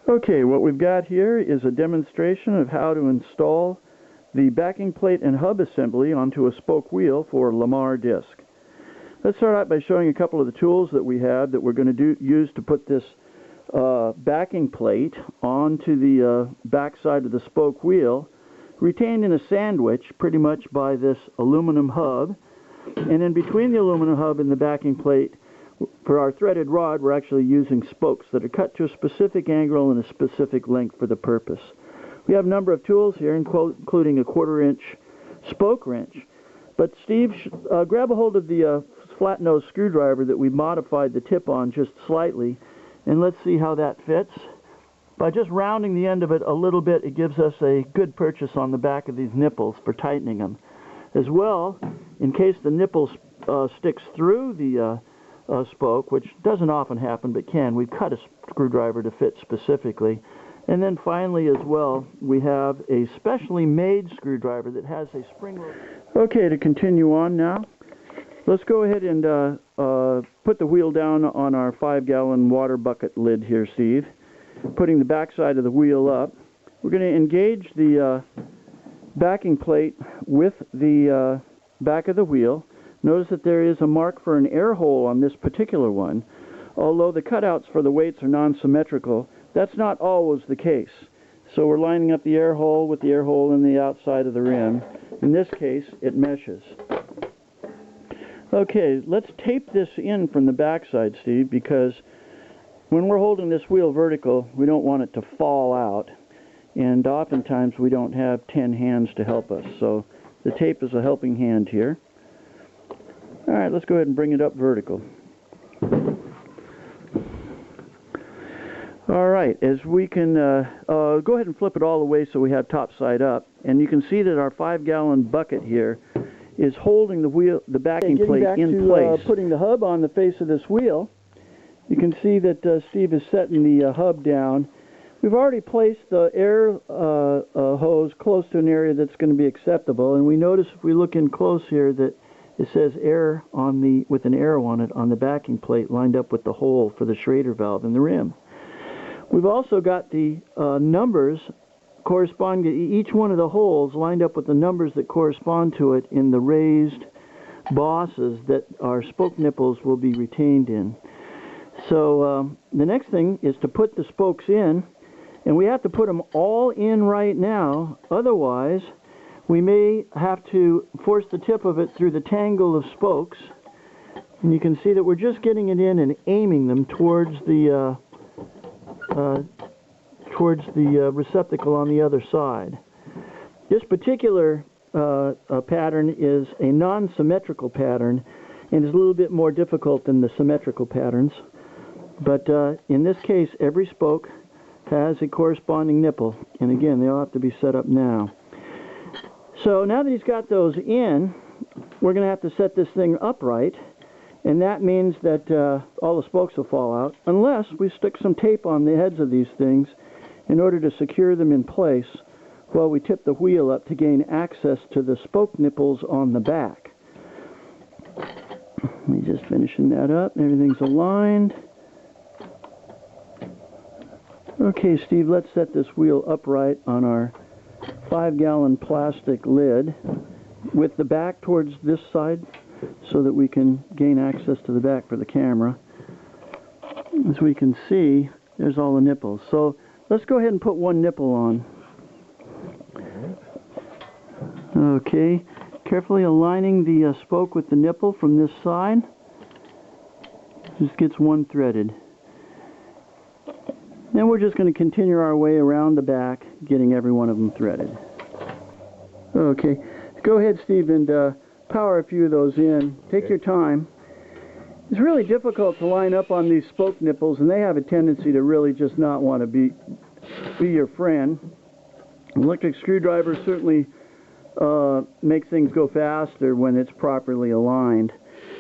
Okay, what we've got here is a demonstration of how to install the backing plate and hub assembly onto a spoke wheel for Lmarr disc. Let's start out by showing a couple of the tools that we have that we're going to use to put this backing plate onto the back side of the spoke wheel, retained in a sandwich pretty much by this aluminum hub. And in between the aluminum hub and the backing plate, for our threaded rod, we're actually using spokes that are cut to a specific angle and a specific length for the purpose. We have a number of tools here, including a 1/4-inch spoke wrench. But Steve, grab a hold of the flat-nose screwdriver that we modified the tip on just slightly, and let's see how that fits. By just rounding the end of it a little bit, it gives us a good purchase on the back of these nipples for tightening them. As well, in case the nipple sticks through the spoke, which doesn't often happen but can, we've cut a screwdriver to fit specifically. And then finally as well, we have a specially made screwdriver that has a spring. Okay, to continue on now, let's go ahead and put the wheel down on our 5-gallon water bucket lid here, Steve. Putting the back side of the wheel up, we're going to engage the backing plate with the back of the wheel. Notice that there is a mark for an air hole on this particular one. Although the cutouts for the weights are non-symmetrical, that's not always the case. So we're lining up the air hole with the air hole in the outside of the rim. In this case, it meshes. Okay, let's tape this in from the back side, Steve, because when we're holding this wheel vertical, we don't want it to fall out. And oftentimes we don't have 10 hands to help us. So the tape is a helping hand here. All right, let's go ahead and bring it up vertical. All right, as we can go ahead and flip it all the way so we have top side up, and you can see that our 5-gallon bucket here is holding the backing plate in place. Putting the hub on the face of this wheel, you can see that Steve is setting the hub down. We've already placed the air hose close to an area that's going to be acceptable, and we notice if we look in close here that it says air on with an arrow on it on the backing plate lined up with the hole for the Schrader valve in the rim. We've also got the numbers corresponding to each one of the holes lined up with the numbers that correspond to it in the raised bosses that our spoke nipples will be retained in. So the next thing is to put the spokes in, and we have to put them all in right now, otherwise we may have to force the tip of it through the tangle of spokes. And you can see that we're just getting it in and aiming them towards the receptacle on the other side. This particular pattern is a non-symmetrical pattern and is a little bit more difficult than the symmetrical patterns. But in this case, every spoke has a corresponding nipple. And again, they all have to be set up now. So now that he's got those in, we're going to have to set this thing upright. And that means that all the spokes will fall out, unless we stick some tape on the heads of these things in order to secure them in place while we tip the wheel up to gain access to the spoke nipples on the back. Let me just finishing that up. Everything's aligned. Okay, Steve, let's set this wheel upright on our 5-gallon plastic lid with the back towards this side so that we can gain access to the back for the camera. As we can see, there's all the nipples. So let's go ahead and put one nipple on. Okay, carefully aligning the spoke with the nipple from this side. Just gets one threaded. Then we're just going to continue our way around the back, getting every one of them threaded. Okay, go ahead, Steve, and power a few of those in. Take your time. It's really difficult to line up on these spoke nipples, and they have a tendency to really just not want to be your friend. An electric screwdriver certainly makes things go faster when it's properly aligned.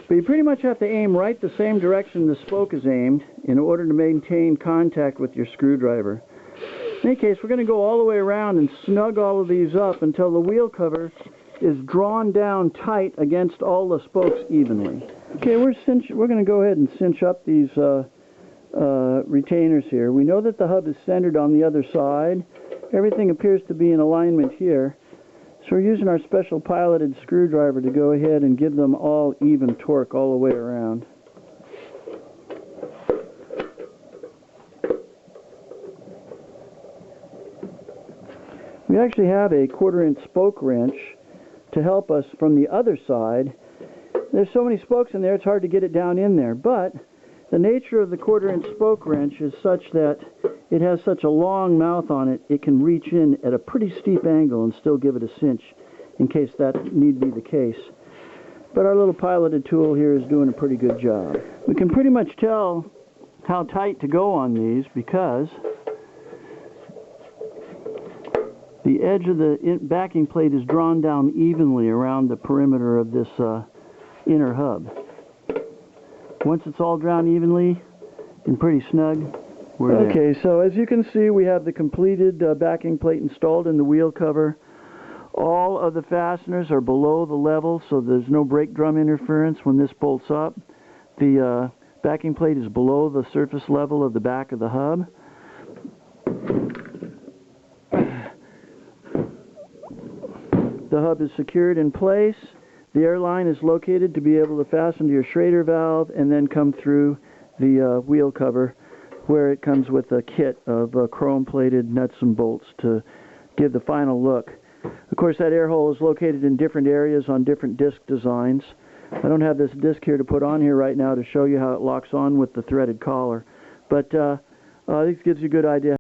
But you pretty much have to aim right the same direction the spoke is aimed in order to maintain contact with your screwdriver. In any case, we're going to go all the way around and snug all of these up until the wheel cover is drawn down tight against all the spokes evenly. Okay, we're going to go ahead and cinch up these retainers here. We know that the hub is centered on the other side. Everything appears to be in alignment here. So we're using our special piloted screwdriver to go ahead and give them all even torque all the way around. We actually have a 1/4-inch spoke wrench to help us from the other side. There's so many spokes in there, it's hard to get it down in there, but the nature of the 1/4-inch spoke wrench is such that it has such a long mouth on it, it can reach in at a pretty steep angle and still give it a cinch in case that need be the case. But our little piloted tool here is doing a pretty good job. We can pretty much tell how tight to go on these because the edge of the backing plate is drawn down evenly around the perimeter of this inner hub. Once it's all drawn evenly and pretty snug, we're there. Okay, so as you can see, we have the completed backing plate installed in the wheel cover. All of the fasteners are below the level, so there's no brake drum interference when this bolts up. The backing plate is below the surface level of the back of the hub. The hub is secured in place. The airline is located to be able to fasten to your Schrader valve and then come through the wheel cover, where it comes with a kit of chrome-plated nuts and bolts to give the final look. Of course, that air hole is located in different areas on different disc designs. I don't have this disc here to put on here right now to show you how it locks on with the threaded collar, but this gives you a good idea